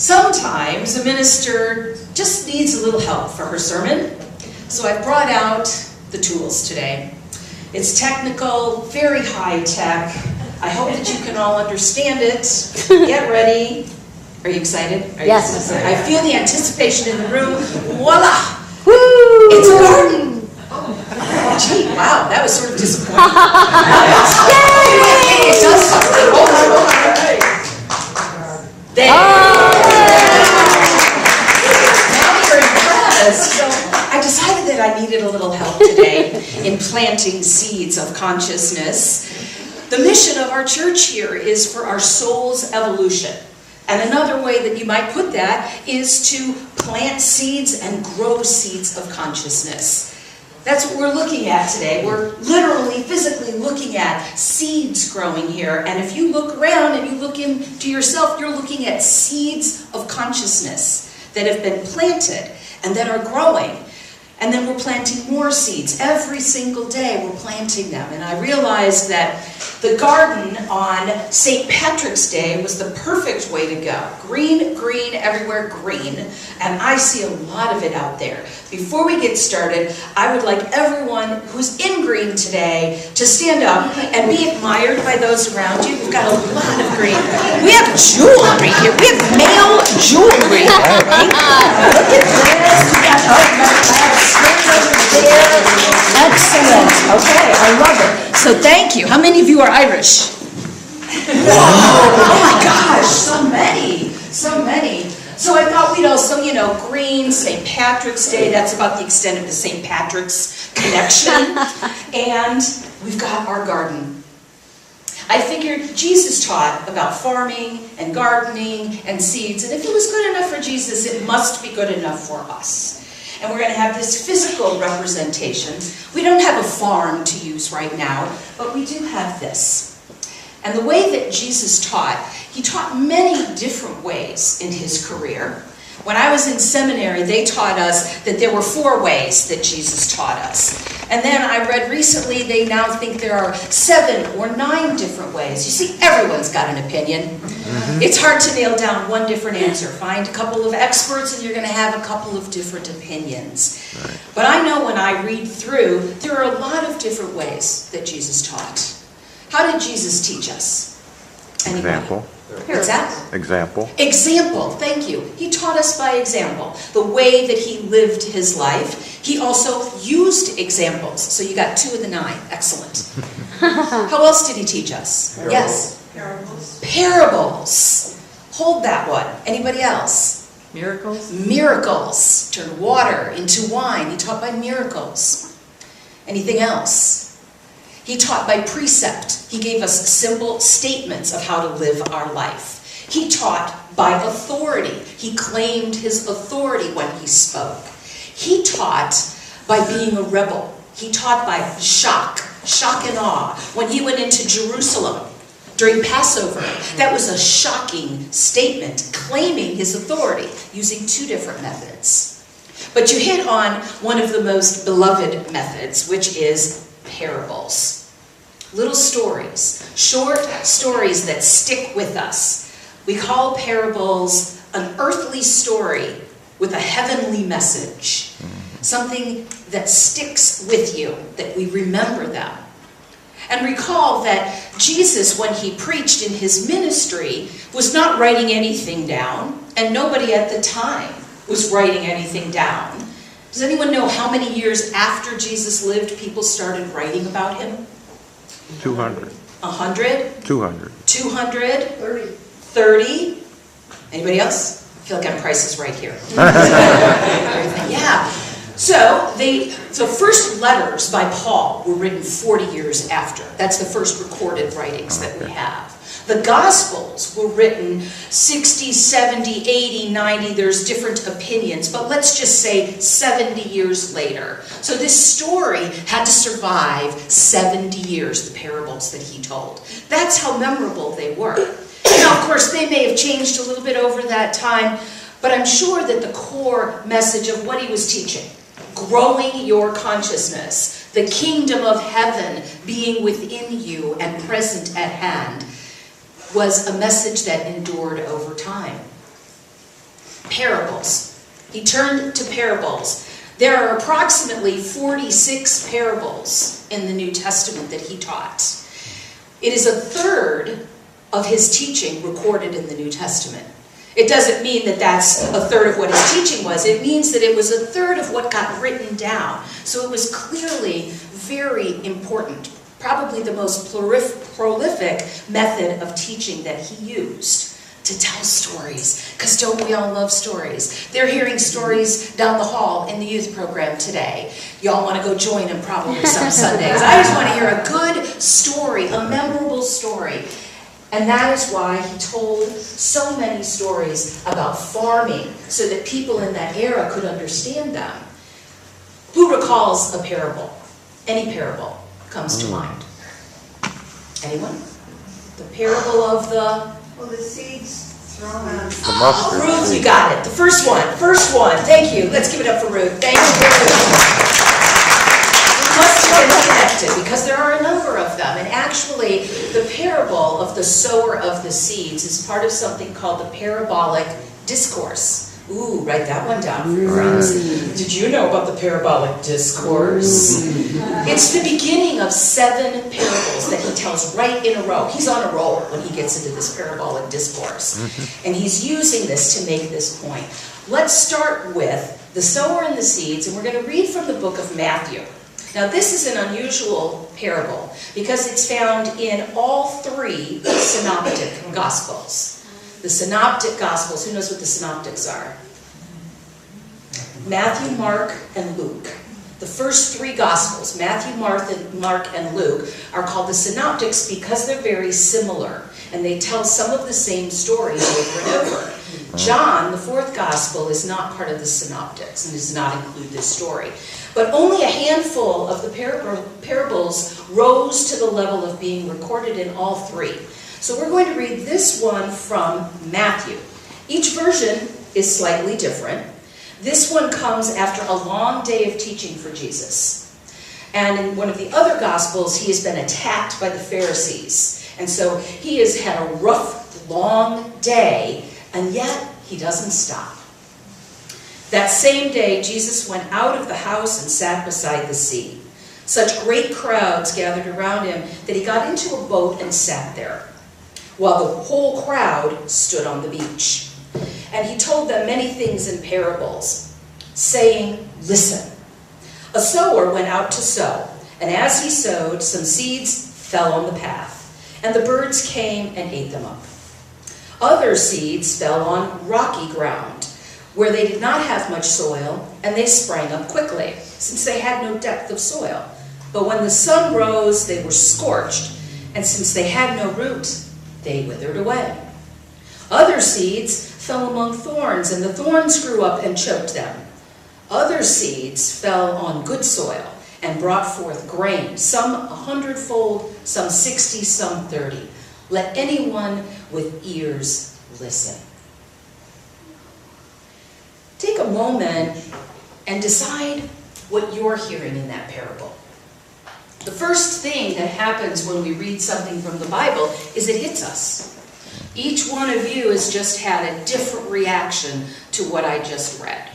Sometimes a minister just needs a little help for her sermon, so I've brought out the tools today. It's technical, very high tech. I hope that you can all understand it. Get ready. Are you excited? Yes. I feel the anticipation in the room. Voila! Woo! It's a garden. Oh, gee, wow, that was sort of disappointing. Yay! It does something. Hold on. There. Now you're impressed. So I decided that I needed a little help today in planting seeds of consciousness. The mission of our church here is for our soul's evolution. And another way that you might put that is to plant seeds and grow seeds of consciousness. That's what we're looking at today. We're literally, physically looking at seeds growing here. And if you look around and you look into yourself, you're looking at seeds of consciousness that have been planted and that are growing. And then we're planting more seeds. Every single day we're planting them. And I realized that the garden on St. Patrick's Day was the perfect way to go. Green, green, everywhere green. And I see a lot of it out there. Before we get started, I would like everyone who's in green today to stand up and be admired by those around you. We've got a lot of green. We have jewelry here. We have male jewelry. Look at this. We got excellent. Okay, I love it. So thank you. How many of you are Irish? Whoa! Oh my gosh, so many. So many. So I thought we'd also, green, St. Patrick's Day. That's about the extent of the St. Patrick's connection. And we've got our garden. I figured Jesus taught about farming and gardening and seeds. And if it was good enough for Jesus, it must be good enough for us. And we're going to have this physical representation. We don't have a farm to use right now, but we do have this. And the way that Jesus taught, he taught many different ways in his career. When I was in seminary, they taught us that there were 4 ways that Jesus taught us. And then I read recently, they now think there are 7 or 9 different ways. You see, everyone's got an opinion. It's hard to nail down one different answer. Find a couple of experts and you're going to have a couple of different opinions. Right. But I know when I read through, there are a lot of different ways that Jesus taught. How did Jesus teach us? Anybody? Example. What's that? Example. Example, thank you. He taught us by example. The way that he lived his life. He also used examples. So you got 2 of the 9. Excellent. How else did he teach us? Parables. Yes? Parables. Parables. Hold that one. Anybody else? Miracles. Miracles. Turn water into wine. He taught by miracles. Anything else? He taught by precept. He gave us simple statements of how to live our life. He taught by authority. He claimed his authority when he spoke. He taught by being a rebel. He taught by shock and awe. When he went into Jerusalem during Passover, that was a shocking statement, claiming his authority, using 2 different methods. But you hit on one of the most beloved methods, which is parables. Little stories, short stories that stick with us. We call parables an earthly story with a heavenly message. Something that sticks with you, that we remember them. And recall that Jesus, when he preached in his ministry, was not writing anything down, and nobody at the time was writing anything down. Does anyone know how many years after Jesus lived people started writing about him? 200. 100? 200. 200? 30? Anybody else? I feel like I'm Price is Right here. Yeah. So the first letters by Paul were written 40 years after. That's the first recorded writings that we have. The Gospels were written 60, 70, 80, 90. There's different opinions, but let's just say 70 years later. So this story had to survive 70 years, the parables that he told. That's how memorable they were. Now, of course, they may have changed a little bit over that time, but I'm sure that the core message of what he was teaching, growing your consciousness, the kingdom of heaven being within you and present at hand, was a message that endured over time. parables. He turned to parables. There are approximately 46 parables in the New Testament that he taught. It is a third of his teaching recorded in the New Testament. It doesn't mean that that's a third of what his teaching was. It means that it was a third of what got written down. So it was clearly very important, probably the most prolific method of teaching that he used. To tell stories, because don't we all love stories? They're hearing stories down the hall in the youth program today. Y'all want to go join them probably some Sundays. I just want to hear a good story, a memorable story. And that is why he told so many stories about farming, so that people in that era could understand them. Who recalls a parable? Any parable comes to mind? Anyone? The parable of the... Well, the seeds thrown on. The mustard Ruth, seed. you got it. The first one. Thank you. Let's give it up for Ruth. Thank you very much. We must have been connected because there are a number of them. And actually, the parable of the sower of the seeds is part of something called the parabolic discourse. Ooh, write that one down for your friends. Did you know about the parabolic discourse? It's the beginning of 7 parables that he tells right in a row. He's on a roll when he gets into this parabolic discourse. And he's using this to make this point. Let's start with the sower and the seeds, and we're going to read from the book of Matthew. Now, this is an unusual parable because it's found in all 3 synoptic gospels. The synoptic gospels, who knows what the synoptics are? Matthew, Mark, and Luke. The first 3 gospels, Matthew, Mark, and Luke, are called the synoptics because they're very similar. And they tell some of the same stories over and over. John, the 4th gospel, is not part of the synoptics and does not include this story. But only a handful of the parables rose to the level of being recorded in all 3. So we're going to read this one from Matthew. Each version is slightly different. This one comes after a long day of teaching for Jesus. And in one of the other Gospels, he has been attacked by the Pharisees. And so he has had a rough, long day, and yet he doesn't stop. That same day, Jesus went out of the house and sat beside the sea. Such great crowds gathered around him that he got into a boat and sat there, while the whole crowd stood on the beach. And he told them many things in parables, saying, "Listen, a sower went out to sow, and as he sowed, some seeds fell on the path, and the birds came and ate them up. Other seeds fell on rocky ground, where they did not have much soil, and they sprang up quickly, since they had no depth of soil. But when the sun rose, they were scorched, and since they had no root, they withered away. Other seeds fell among thorns, and the thorns grew up and choked them. Other seeds fell on good soil and brought forth grain, some 100-fold, some 60, some 30. Let anyone with ears listen." Take a moment and decide what you're hearing in that parable. The first thing that happens when we read something from the Bible is it hits us. Each one of you has just had a different reaction to what I just read.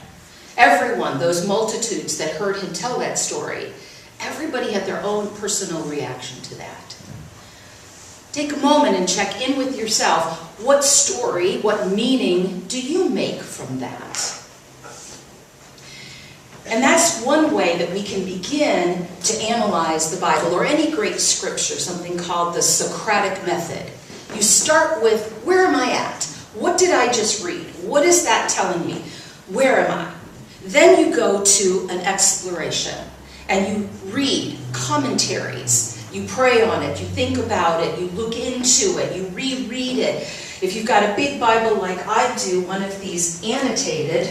Everyone, those multitudes that heard him tell that story, everybody had their own personal reaction to that. Take a moment and check in with yourself. What story, what meaning do you make from that? And that's one way that we can begin to analyze the Bible or any great scripture, something called the Socratic method. You start with, where am I at? What did I just read? What is that telling me? Where am I? Then you go to an exploration and you read commentaries. You pray on it, you think about it, you look into it, you reread it. If you've got a big Bible like I do, one of these annotated,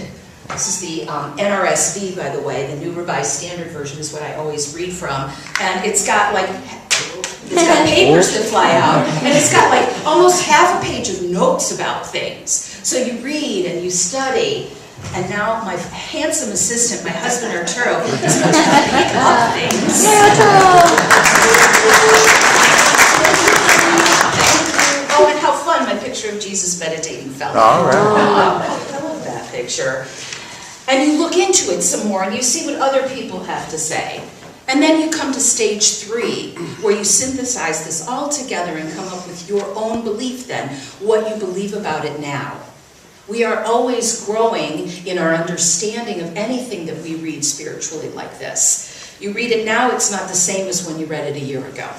this is the NRSV, by the way, the New Revised Standard Version is what I always read from. And it's got papers that fly out, and it's got like almost half a page of notes about things. So you read and you study, and now my handsome assistant, my husband Arturo, is going to pick up things. Oh, and how fun my picture of Jesus meditating fell. All right. I love that thing. picture, and you look into it some more and you see what other people have to say. And then you come to stage 3, where you synthesize this all together and come up with your own belief then, what you believe about it now. We are always growing in our understanding of anything that we read spiritually like this. You read it now, it's not the same as when you read it a year ago.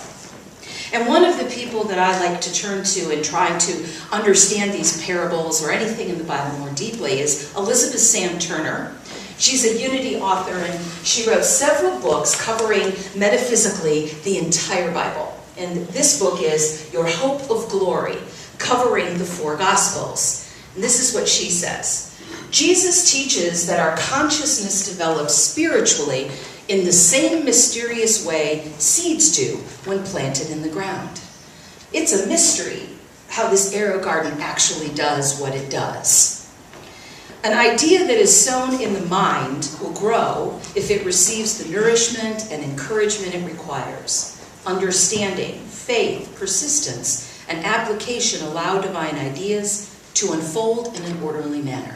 And one of the people that I like to turn to in trying to understand these parables or anything in the Bible more deeply is Elizabeth Sam Turner. She's a Unity author, and she wrote several books covering metaphysically the entire Bible. And this book is Your Hope of Glory, covering the 4 Gospels. And this is what she says. Jesus teaches that our consciousness develops spiritually in the same mysterious way seeds do when planted in the ground. It's a mystery how this arrow garden actually does what it does. An idea that is sown in the mind will grow if it receives the nourishment and encouragement it requires. Understanding, faith, persistence, and application allow divine ideas to unfold in an orderly manner.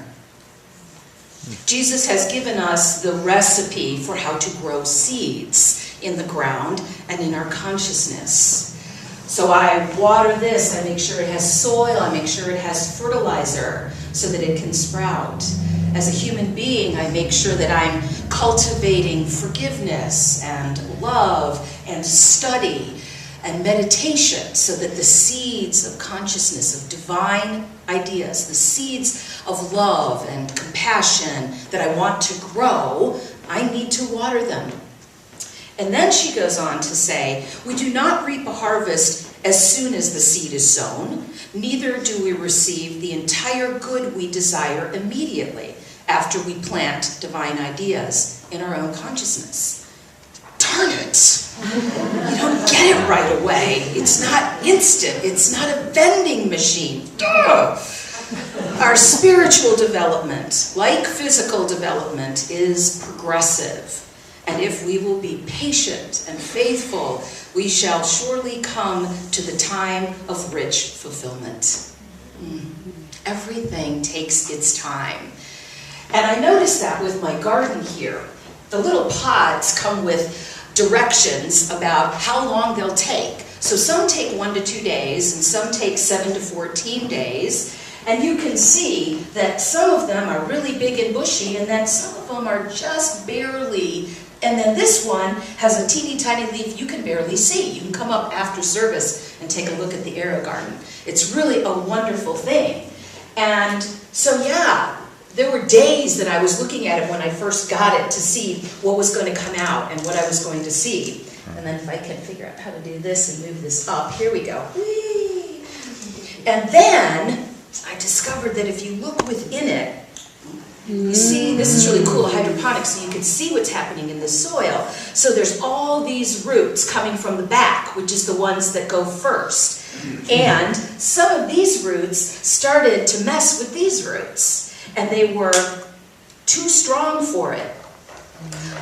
Jesus has given us the recipe for how to grow seeds in the ground and in our consciousness. So I water this, I make sure it has soil, I make sure it has fertilizer so that it can sprout. As a human being, I make sure that I'm cultivating forgiveness and love and study and meditation so that the seeds of consciousness, of divine ideas, the seeds of love and compassion that I want to grow, I need to water them. And then she goes on to say, we do not reap a harvest as soon as the seed is sown, neither do we receive the entire good we desire immediately after we plant divine ideas in our own consciousness. Darn it! You don't get it right away. It's not instant. It's not a vending machine. Duh. Our spiritual development, like physical development, is progressive. And if we will be patient and faithful, we shall surely come to the time of rich fulfillment. Everything takes its time. And I noticed that with my garden here. The little pods come with directions about how long they'll take. So some take 1 to 2 days, and some take 7 to 14 days. And you can see that some of them are really big and bushy, and then some of them are just barely. And then this one has a teeny tiny leaf you can barely see. You can come up after service and take a look at the arrow garden. It's really a wonderful thing. And so yeah, there were days that I was looking at it when I first got it to see what was going to come out and what I was going to see. And then if I can figure out how to do this and move this up, here we go. Whee! And then I discovered that if you look within it, you see, this is really cool, hydroponics, so you can see what's happening in the soil. So there's all these roots coming from the back, which is the ones that go first. And some of these roots started to mess with these roots, and they were too strong for it.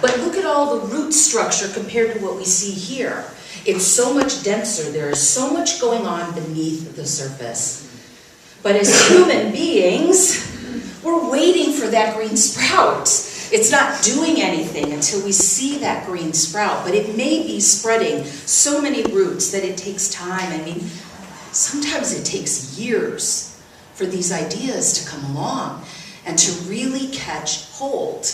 But look at all the root structure compared to what we see here. It's so much denser, there is so much going on beneath the surface. But as human beings, we're waiting for that green sprout. It's not doing anything until we see that green sprout, but it may be spreading so many roots that it takes time. I mean, sometimes it takes years for these ideas to come along and to really catch hold.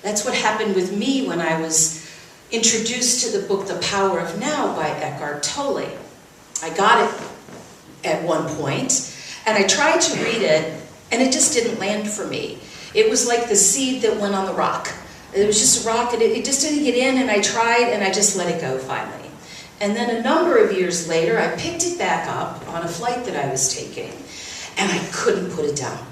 That's what happened with me when I was introduced to the book The Power of Now by Eckhart Tolle. I got it at one point, and I tried to read it, and it just didn't land for me. It was like the seed that went on the rock. It was just a rock, and it just didn't get in, and I tried, and I just let it go finally. And then a number of years later, I picked it back up on a flight that I was taking, and I couldn't put it down.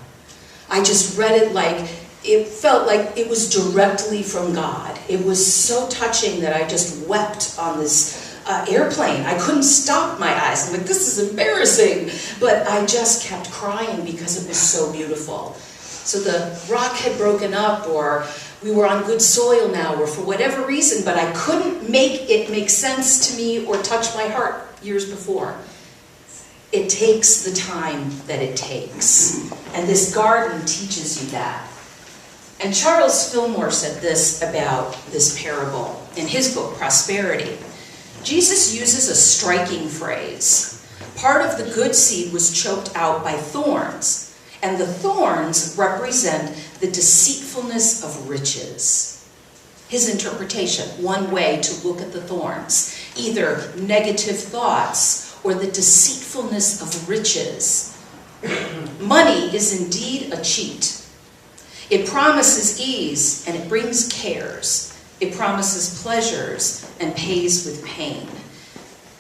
I just read it like, it felt like it was directly from God. It was so touching that I just wept on this airplane. I couldn't stop my eyes. I'm like, this is embarrassing. But I just kept crying because it was so beautiful. So the rock had broken up, or we were on good soil now, or for whatever reason, but I couldn't make it make sense to me or touch my heart years before. It takes the time that it takes. And this garden teaches you that. And Charles Fillmore said this about this parable in his book, Prosperity. Jesus uses a striking phrase. Part of the good seed was choked out by thorns, and the thorns represent the deceitfulness of riches. His interpretation, one way to look at the thorns, either negative thoughts or the deceitfulness of riches. Money is indeed a cheat. It promises ease and it brings cares. It promises pleasures and pays with pain.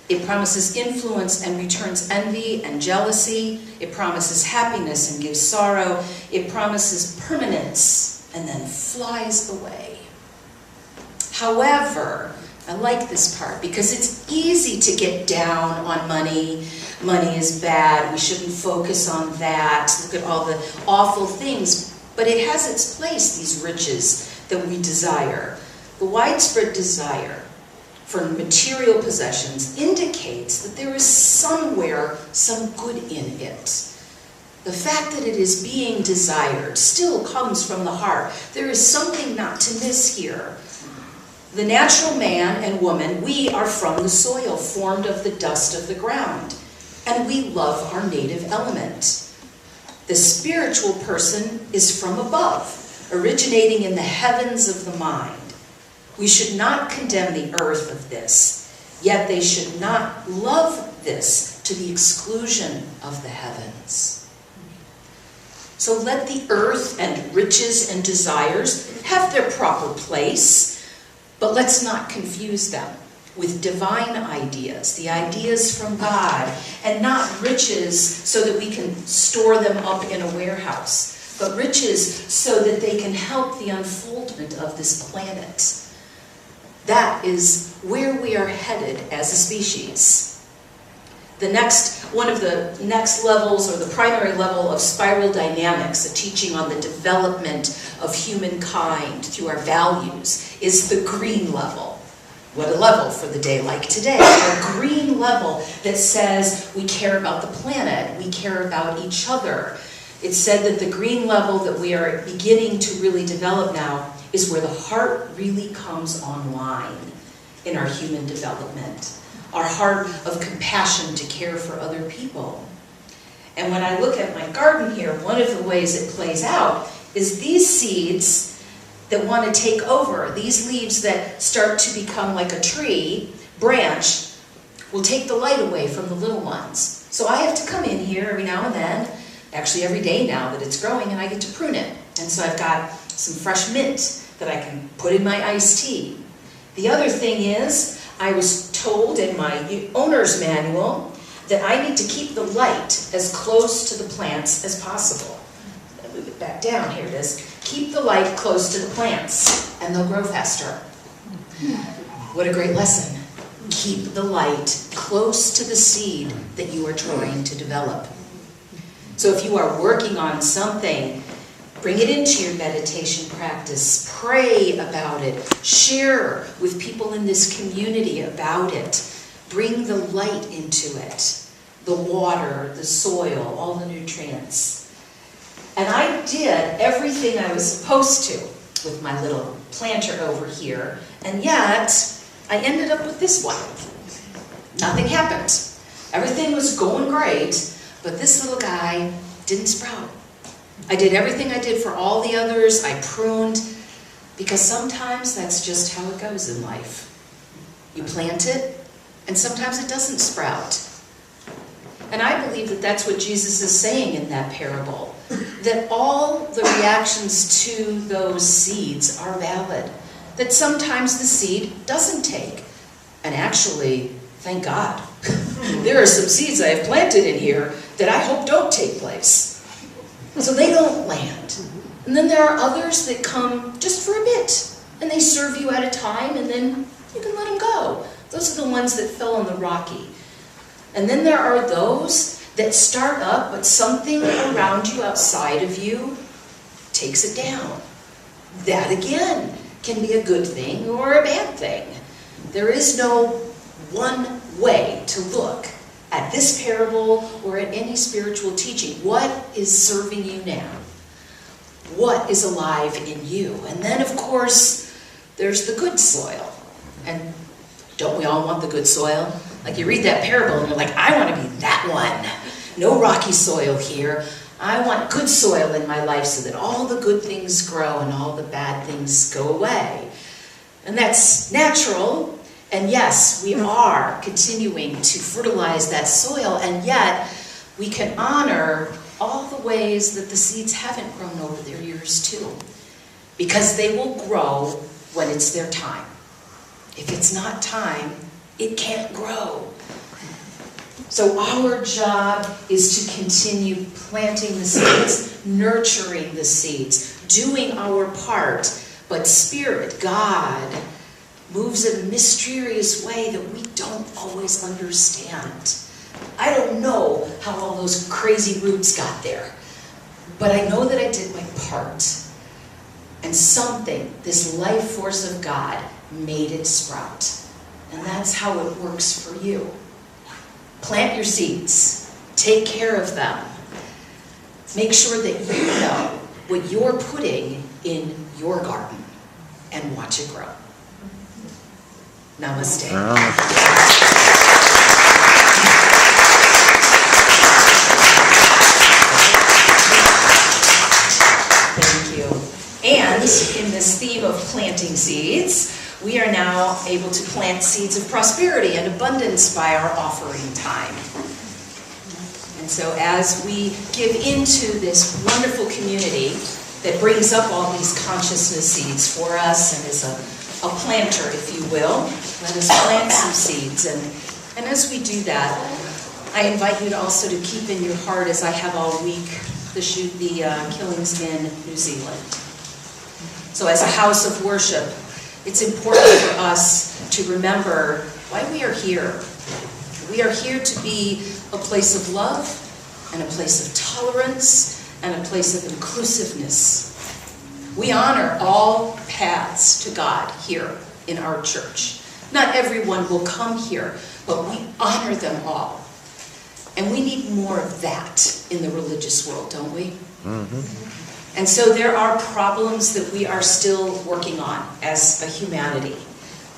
It promises influence and returns envy and jealousy. It promises happiness and gives sorrow. It promises permanence and then flies away. However, I like this part because it's easy to get down on money. Money is bad. We shouldn't focus on that. Look at all the awful things. But it has its place, these riches that we desire. The widespread desire for material possessions indicates that there is somewhere some good in it. The fact that it is being desired still comes from the heart. There is something not to miss here. The natural man and woman, we are from the soil, formed of the dust of the ground, and we love our native element. The spiritual person is from above, originating in the heavens of the mind. We should not condemn the earth of this, yet they should not love this to the exclusion of the heavens. So let the earth and riches and desires have their proper place, but let's not confuse them with divine ideas, the ideas from God, and not riches so that we can store them up in a warehouse, but riches so that they can help the unfoldment of this planet. That is where we are headed as a species. One of the next levels, or the primary level of spiral dynamics, a teaching on the development of humankind through our values, is the green level. What a level for the day like today. A green level that says we care about the planet, we care about each other. It's said that the green level that we are beginning to really develop now is where the heart really comes online in our human development. Our heart of compassion to care for other people. And when I look at my garden here, one of the ways it plays out is these seeds that want to take over, these leaves that start to become like a tree, branch, will take the light away from the little ones. So I have to come in here every now and then, actually every day now that it's growing, and I get to prune it. And so I've got some fresh mint that I can put in my iced tea. The other thing is, I was told in my owner's manual that I need to keep the light as close to the plants as possible. I'll move it back down, here it is. Keep the light close to the plants and they'll grow faster. What a great lesson. Keep the light close to the seed that you are trying to develop. So if you are working on something, bring it into your meditation practice. Pray about it. Share with people in this community about it. Bring the light into it. The water, the soil, all the nutrients. And I did everything I was supposed to with my little planter over here. And yet, I ended up with this one. Nothing happened. Everything was going great, but this little guy didn't sprout. I did everything I did for all the others. I pruned, because sometimes that's just how it goes in life. You plant it, and sometimes it doesn't sprout. And I believe that that's what Jesus is saying in that parable, that all the reactions to those seeds are valid, that sometimes the seed doesn't take. And actually, thank God, there are some seeds I have planted in here that I hope don't take place. So they don't land. And then there are others that come just for a bit, and they serve you at a time, and then you can let them go. Those are the ones that fell on the rocky. And then there are those that start up, but something around you, outside of you, takes it down. That again can be a good thing or a bad thing. There is no one way to look at this parable or at any spiritual teaching. What is serving you now? What is alive in you? And then, of course, there's the good soil. And don't we all want the good soil? Like you read that parable and you're like, I want to be that one. No rocky soil here. I want good soil in my life so that all the good things grow and all the bad things go away. And that's natural. And yes, we are continuing to fertilize that soil, and yet we can honor all the ways that the seeds haven't grown over their years too. Because they will grow when it's their time. If it's not time, it can't grow. So our job is to continue planting the seeds, nurturing the seeds, doing our part, but Spirit, God, moves in a mysterious way that we don't always understand. I don't know how all those crazy roots got there, but I know that I did my part. And something, this life force of God, made it sprout. And that's how it works for you. Plant your seeds. Take care of them. Make sure that you know what you're putting in your garden and watch it grow. Namaste. Thank you. And in this theme of planting seeds, we are now able to plant seeds of prosperity and abundance by our offering time. And so as we give into this wonderful community that brings up all these consciousness seeds for us and is a planter, if you will, let us plant some seeds. And as we do that, I invite you to also to keep in your heart, as I have all week, the killings in New Zealand. So as a house of worship, it's important for us to remember why we are here. We are here to be a place of love and a place of tolerance and a place of inclusiveness. We honor all paths to God here in our church. Not everyone will come here, but we honor them all. And we need more of that in the religious world, don't we? Mm-hmm. And so there are problems that we are still working on as a humanity.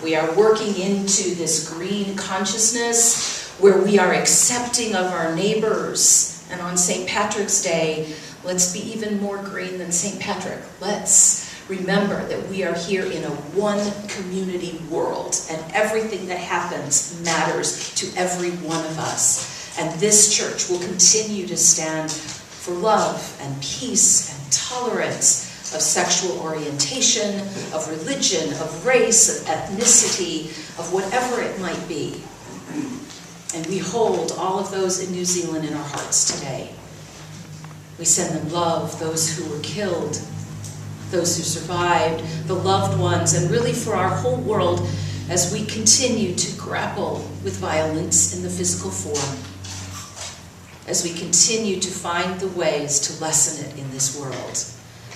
We are working into this green consciousness where we are accepting of our neighbors. And on St. Patrick's Day, let's be even more green than St. Patrick. Let's remember that we are here in a one community world, and everything that happens matters to every one of us. And this church will continue to stand for love and peace and tolerance of sexual orientation, of religion, of race, of ethnicity, of whatever it might be. And we hold all of those in New Zealand in our hearts today. We send them love, those who were killed, those who survived, the loved ones, and really for our whole world as we continue to grapple with violence in the physical form, as we continue to find the ways to lessen it in this world.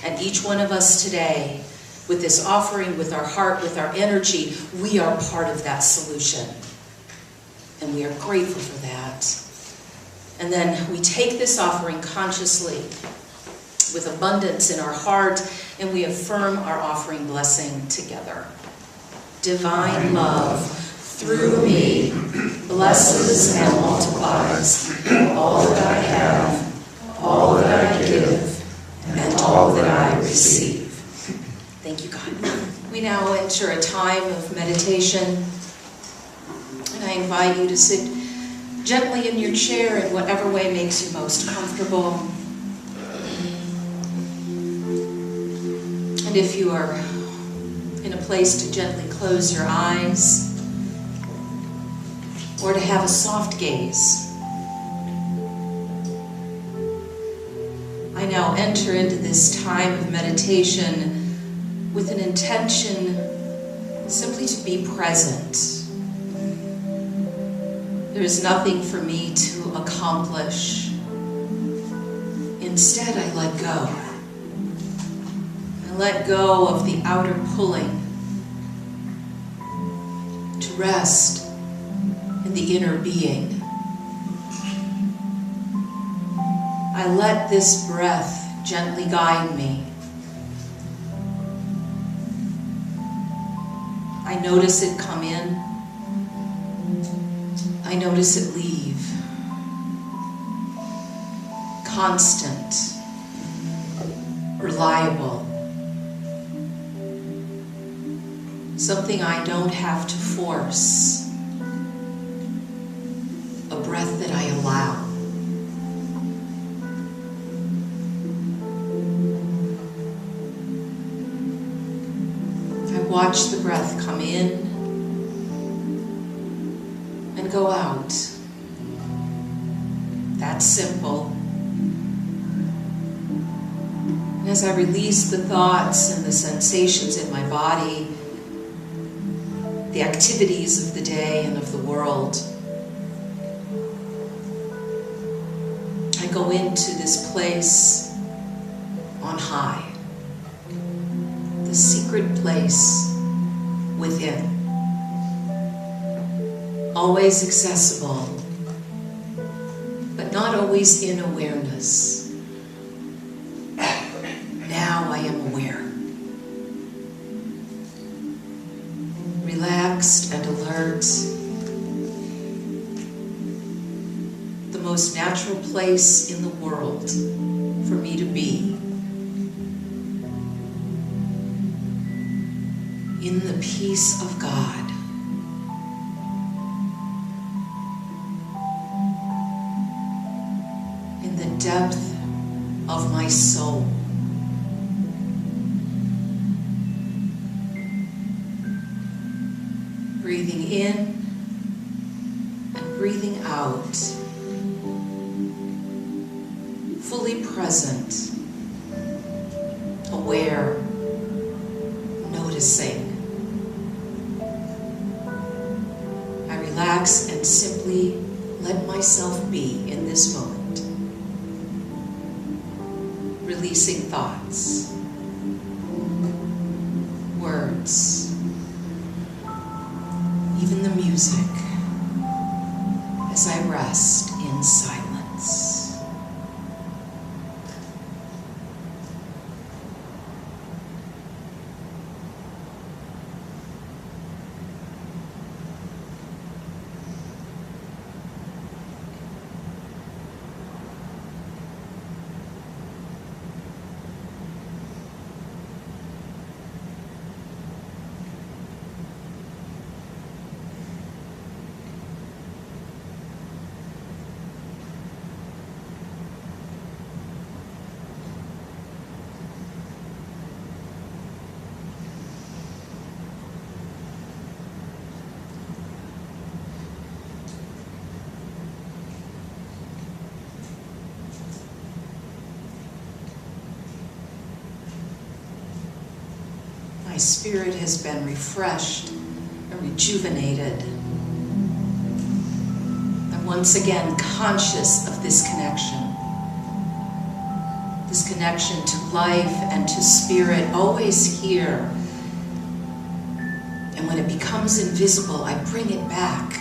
And each one of us today, with this offering, with our heart, with our energy, we are part of that solution. And we are grateful for that. And then we take this offering consciously, with abundance in our heart, and we affirm our offering blessing together. Divine love, through me, blesses and multiplies all that I have, all that I give, and all that I receive. Thank you, God. We now enter a time of meditation, and I invite you to sit gently in your chair in whatever way makes you most comfortable. And if you are in a place to gently close your eyes, or to have a soft gaze, I now enter into this time of meditation with an intention simply to be present. There is nothing for me to accomplish. Instead, I let go. I let go of the outer pulling to rest in the inner being. I let this breath gently guide me. I notice it come in. I notice it leave. Constant, reliable. Something I don't have to force. A breath that I allow. I watch the breath come in and go out. That's simple. And as I release the thoughts and the sensations in my body, the activities of the day and of the world, I go into this place on high, the secret place within, always accessible, but not always in awareness. Now I am aware, relaxed and alert, the most natural place in the world for me to be, in the peace of God. In the depth of my soul. Breathing in and breathing out. Fully present, aware, noticing. I relax and simply let myself be in this moment. Releasing thoughts, words, even the music, as I rest in silence. My spirit has been refreshed and rejuvenated. I'm once again conscious of this connection to life and to spirit, always here. And when it becomes invisible, I bring it back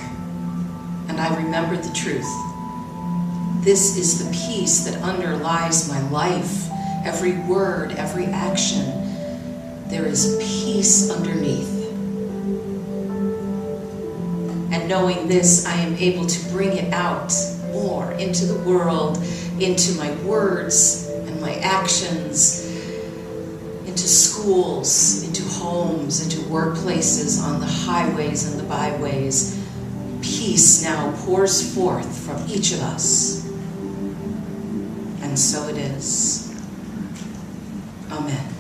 and I remember the truth. This is the peace that underlies my life, every word, every action. There is peace underneath. And knowing this, I am able to bring it out more into the world, into my words and my actions, into schools, into homes, into workplaces, on the highways and the byways. Peace now pours forth from each of us. And so it is. Amen.